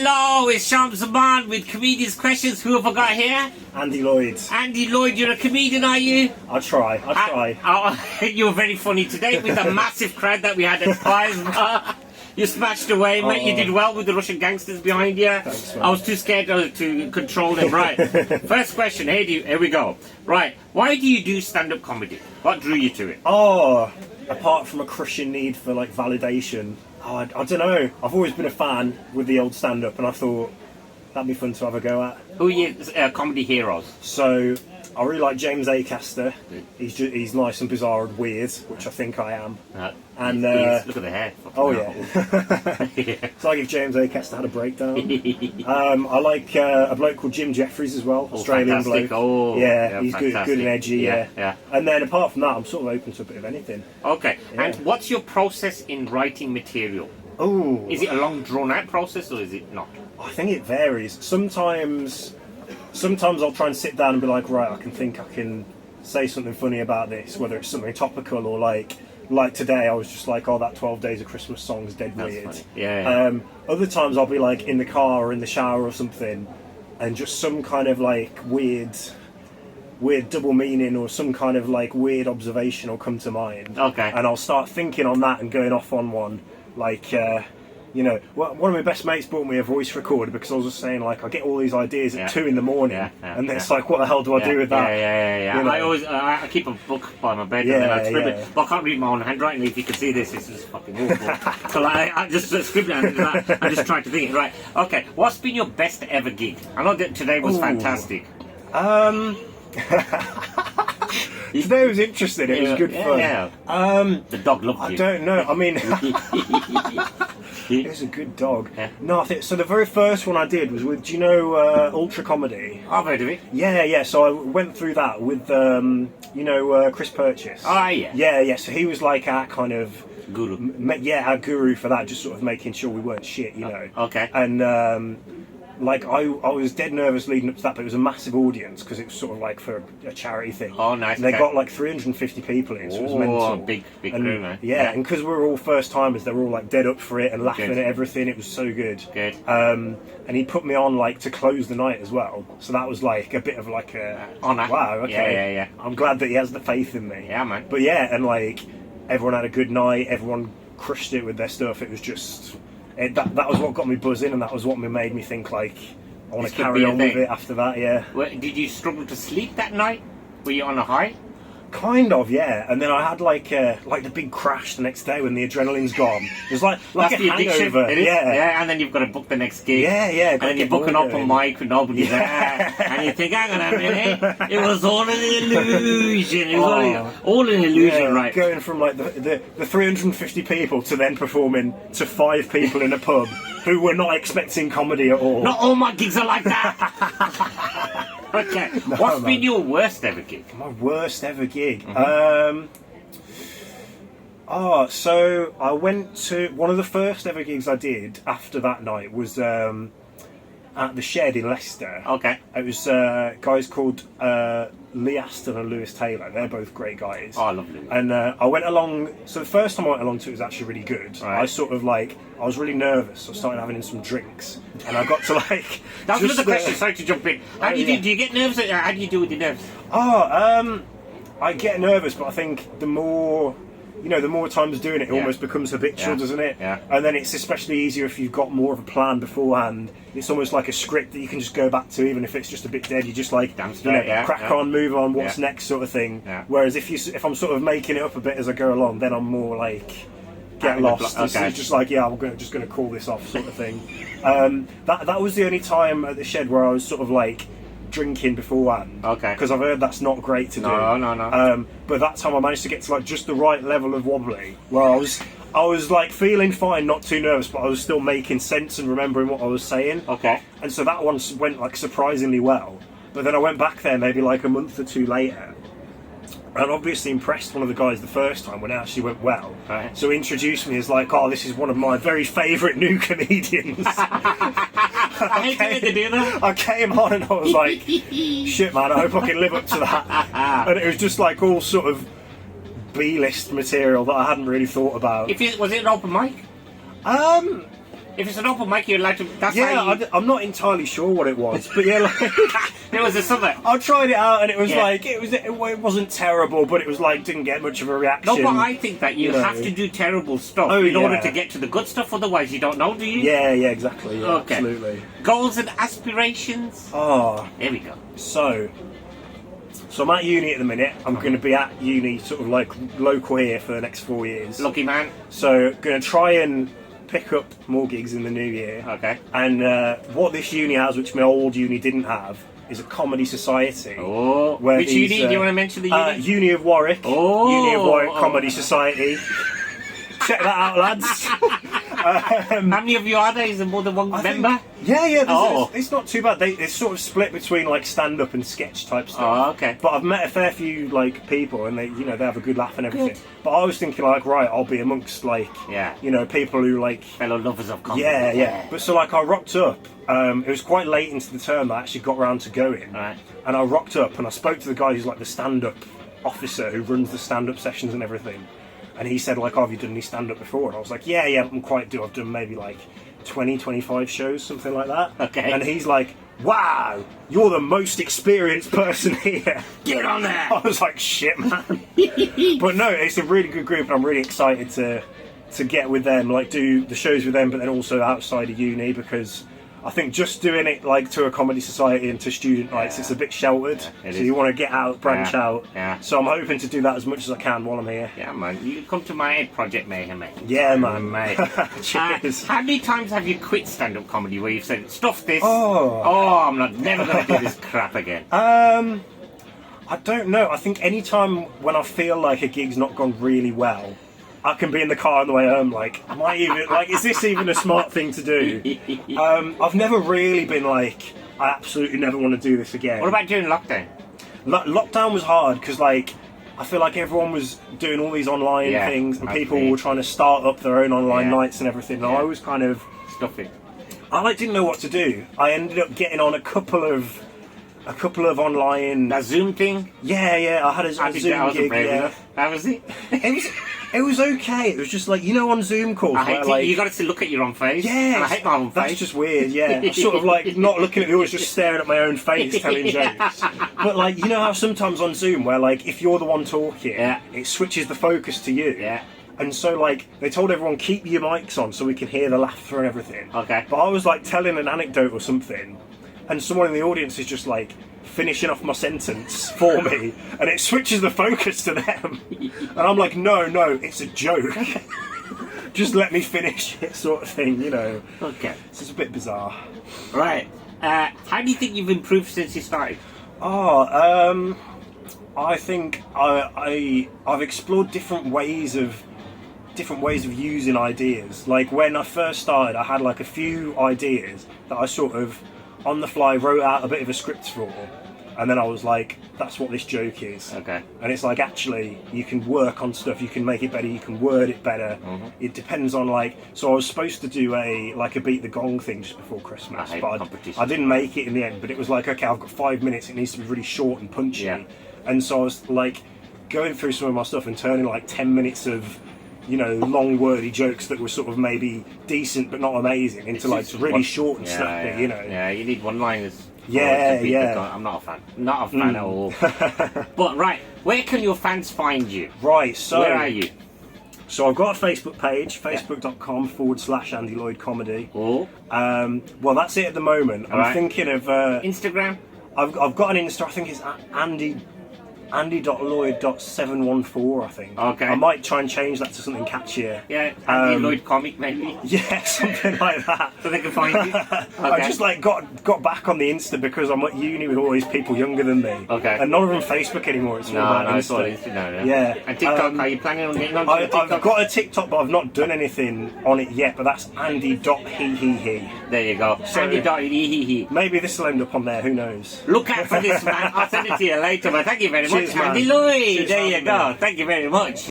Hello, it's Shams Zaman with Comedians Questions. Who have I got here? Andy Lloyd. Andy Lloyd, you're a comedian, are you? I try. You were very funny today with the massive crowd that we had at Spies. You smashed away, mate. You did well with the Russian gangsters behind you. Thanks, I was too scared to control them. Right. First question. Here we go. Right. Why do you do stand-up comedy? What drew you to it? Oh, apart from a crushing need for like validation, I don't know. I've always been a fan with the old stand-up, and I thought that'd be fun to have a go at. Who are your comedy heroes? So I really like James Acaster. He's nice and bizarre and weird, which I think I am. And look at the hair. Oh yeah. So I give James Acaster had a breakdown. I like a bloke called Jim Jeffries as well, Australian fantastic. bloke. Oh, yeah, he's fantastic. good and edgy. Yeah. And then apart from that, I'm sort of open to a bit of anything. Okay. Yeah. And what's your process in writing material? Oh, Is it a long drawn out process or is it not? I think it varies. Sometimes I'll try and sit down and be like, right, I can say something funny about this, whether it's something topical or like today I was just like, oh, that 12 Days of Christmas song's dead That's weird. funny. Yeah. Other times I'll be like in the car or in the shower or something, and just some kind of like weird double meaning or some kind of like weird observation will come to mind. Okay. And I'll start thinking on that and going off on one. Like, one of my best mates bought me a voice recorder because I was just saying, like, I get all these ideas at 2 in the morning, and then it's like, what the hell do I do with that? Yeah. You know? I always I keep a book by my bed and then I scribble it, but I can't read my own handwriting. If you can see this is fucking awful. So I just scribble it and I just try to think it right. Okay, what's been your best ever gig? I know that today was fantastic. Today was interesting. It was good fun. Yeah. The dog loved you. I don't know. I mean, it was a good dog. Yeah. No, I think so. The very first one I did was with, do you know, Ultra Comedy? I've heard of it. Yeah. So I went through that with, Chris Purchase. Oh, yeah. Yeah. So he was like our kind of Guru. our guru for that, just sort of making sure we weren't shit, you know. Okay. And like I was dead nervous leading up to that, but it was a massive audience because it was sort of like for a charity thing. Oh, nice. And they got like 350 people in, so it was mental. Big and, crew, man. Yeah, and because we were all first timers, they were all like dead up for it and laughing at everything. It was so good. Good. And he put me on like to close the night as well, so that was like a bit of like a honour. Wow. Okay. Yeah. I'm glad that he has the faith in me. Yeah, man. But yeah, and like everyone had a good night. Everyone crushed it with their stuff. It was just that was what got me buzzing, and that was what made me think like, I want to carry on with it after that, yeah. Well, did you struggle to sleep that night? Were you on a high? Kind of, yeah. And then I had like the big crash the next day when the adrenaline's gone. It was like That's a the addiction. hangover. It is. Yeah. Yeah, and then you've got to book the next gig. Yeah. And then you're booking up on mic with nobody there. And you think, hang on a minute, it was all an illusion. It was all an illusion, right? Going from like the 350 people to then performing to 5 people in a pub who were not expecting comedy at all. Not all my gigs are like that. Okay, what's been your worst ever gig? My worst ever gig? Mm-hmm. So I went to one of the first ever gigs I did after that night was at the Shed in Leicester. Okay. It was guys called Lee Aston and Lewis Taylor. They're both great guys. Oh, lovely. And I went along. So the first time I went along to it was actually really good. Right. I was really nervous. So I started having some drinks, and I got to like. That was another question. Sorry to jump in. How do you do? Do you get nervous? How do you deal with your nerves? I get nervous, but I think the more times doing it, it almost becomes habitual, doesn't it? Yeah. And then it's especially easier if you've got more of a plan beforehand. It's almost like a script that you can just go back to, even if it's just a bit dead. You just like, crack on, move on, what's next, sort of thing. Yeah. Whereas if I'm sort of making it up a bit as I go along, then I'm more like get lost. Okay. It's just like, I'm just going to call this off, sort of thing. That was the only time at the Shed where I was sort of like drinking beforehand. Okay. Because I've heard that's not great to do. No. But that time I managed to get to like just the right level of wobbly, where I was like feeling fine, not too nervous, but I was still making sense and remembering what I was saying. Okay. And so that one went like surprisingly well. But then I went back there maybe like a month or two later, and obviously impressed one of the guys the first time when it actually went well. Right. So he introduced me as like, this is one of my very favourite new comedians. I hate to do that. I came on and I was like, shit man, I hope I can live up to that. And it was just like all sort of B-list material that I hadn't really thought about. Was it an open mic? If it's an open mic, you're allowed to. That's Yeah, how you, I'm not entirely sure what it was, but yeah, like, there was a summer. I tried it out and it was Yeah. like it wasn't terrible, but it was like didn't get much of a reaction. No, but I think that you know. have to do terrible stuff Oh, in order yeah. to get to the good stuff. Otherwise, you don't know, do you? Yeah, exactly. Yeah, Okay. absolutely. Goals and aspirations. Oh, There we go. so I'm at uni at the minute. I'm going to be at uni sort of like local here for the next 4 years. Lucky man. So going to try and pick up more gigs in the new year. Okay. And what this uni has, which my old uni didn't have, is a comedy society. Oh, where which these, uni? Do you want to mention the uni? Uni of Warwick. Oh. Uni of Warwick Comedy Society. Check that out, lads. How many of you are there? Is there more than one I think- member? Yeah. Oh. It's not too bad. It's sort of split between like stand-up and sketch type stuff. Oh, okay. But I've met a fair few like people, and they have a good laugh and everything. Good. But I was thinking like, right, I'll be amongst like, Yeah. people who like. Fellow lovers of comedy. Yeah. But so like I rocked up. It was quite late into the term that I actually got round to going. Right. And I rocked up and I spoke to the guy who's like the stand-up officer who runs the stand-up sessions and everything. And he said like, oh, have you done any stand-up before? And I was like, yeah, I'm quite do. I've done maybe like 20, 25 shows, something like that. Okay. And he's like, wow, you're the most experienced person here. Get on there. I was like, shit, man. But no, it's a really good group and I'm really excited to get with them, like do the shows with them, but then also outside of uni, because I think just doing it like to a comedy society and to student nights, it's a bit sheltered. Yeah, so it is. you want to get out, branch out. Yeah. So I'm hoping to do that as much as I can while I'm here. Yeah, man. You come to my Ed Project Mayhem, mate. Yeah, man. Mate. Cheers. How many times have you quit stand-up comedy where you've said, stuff this? Oh. I'm never going to do this crap again. I don't know. I think any time when I feel like a gig's not gone really well, I can be in the car on the way home like, is this even a smart thing to do? I've never really been like, I absolutely never want to do this again. What about during lockdown? Lockdown was hard because like, I feel like everyone was doing all these online Yeah, things and people absolutely. were trying to start up their own online Yeah. nights and everything. And Yeah. I was kind of, Stuff it. I like didn't know what to do. I ended up getting on a couple of online. That Zoom thing? Yeah, I had a I did Zoom that. I wasn't gig. brave Yeah. enough. How was it? It was okay. It was just like, on Zoom calls I where hate like it. You got to look at your own face. yeah, And I hate my own that's face. just weird. Yeah, I'm sort of like not looking at the audience, just staring at my own face, telling jokes. But like, you know how sometimes on Zoom where like if you're the one talking, Yeah. it switches the focus to you. Yeah. And so like they told everyone keep your mics on so we can hear the laughter and everything. Okay. But I was like telling an anecdote or something, and someone in the audience is just like finishing off my sentence for me, and it switches the focus to them. And I'm like, no, it's a joke. Just let me finish it, sort of thing, Okay. It's just a bit bizarre. Right. How do you think you've improved since you started? I think I've explored different ways of using ideas. Like when I first started, I had like a few ideas that I sort of on the fly wrote out a bit of a script for, and then I was like, that's what this joke is. Okay. And it's like, actually you can work on stuff, you can make it better, you can word it better. It depends on like, so I was supposed to do a beat the gong thing just before Christmas, I hate but competition. I didn't make it in the end. But it was like, okay, I've got 5 minutes, it needs to be really short and punchy. Yeah. And so I was like going through some of my stuff and turning like 10 minutes of long wordy jokes that were sort of maybe decent but not amazing into like really short and snappy, Yeah, you need one-liners. Yeah, to beat yeah. the gun. I'm not a fan. Not a fan at all. But right, where can your fans find you? Right, so Where are you? So I've got a Facebook page, facebook.com/Andy Lloyd Comedy. Oh, Well, that's it at the moment. I'm right. thinking of Instagram? I've got an Insta. I think it's Andy.Lloyd.714, I think. Okay. I might try and change that to something catchier. Yeah, Andy Lloyd Comic maybe. Yeah, something like that. So they can find you. I Okay. just like got back on the Insta because I'm at uni with all these people younger than me. Okay. And none of them Facebook anymore. It's all No, about it's all Insta. Insta now. Yeah. And TikTok, are you planning on getting on I've TikTok? got a TikTok, but I've not done anything on it yet. But that's Andy.he. There you go. So- Andy.he. Maybe this will end up on there. Who knows? Look out for this, man. I'll send it to you later, but thank you very Cheers, much. man. Andy Lloyd. Cheers, There you man. go. Thank you very much.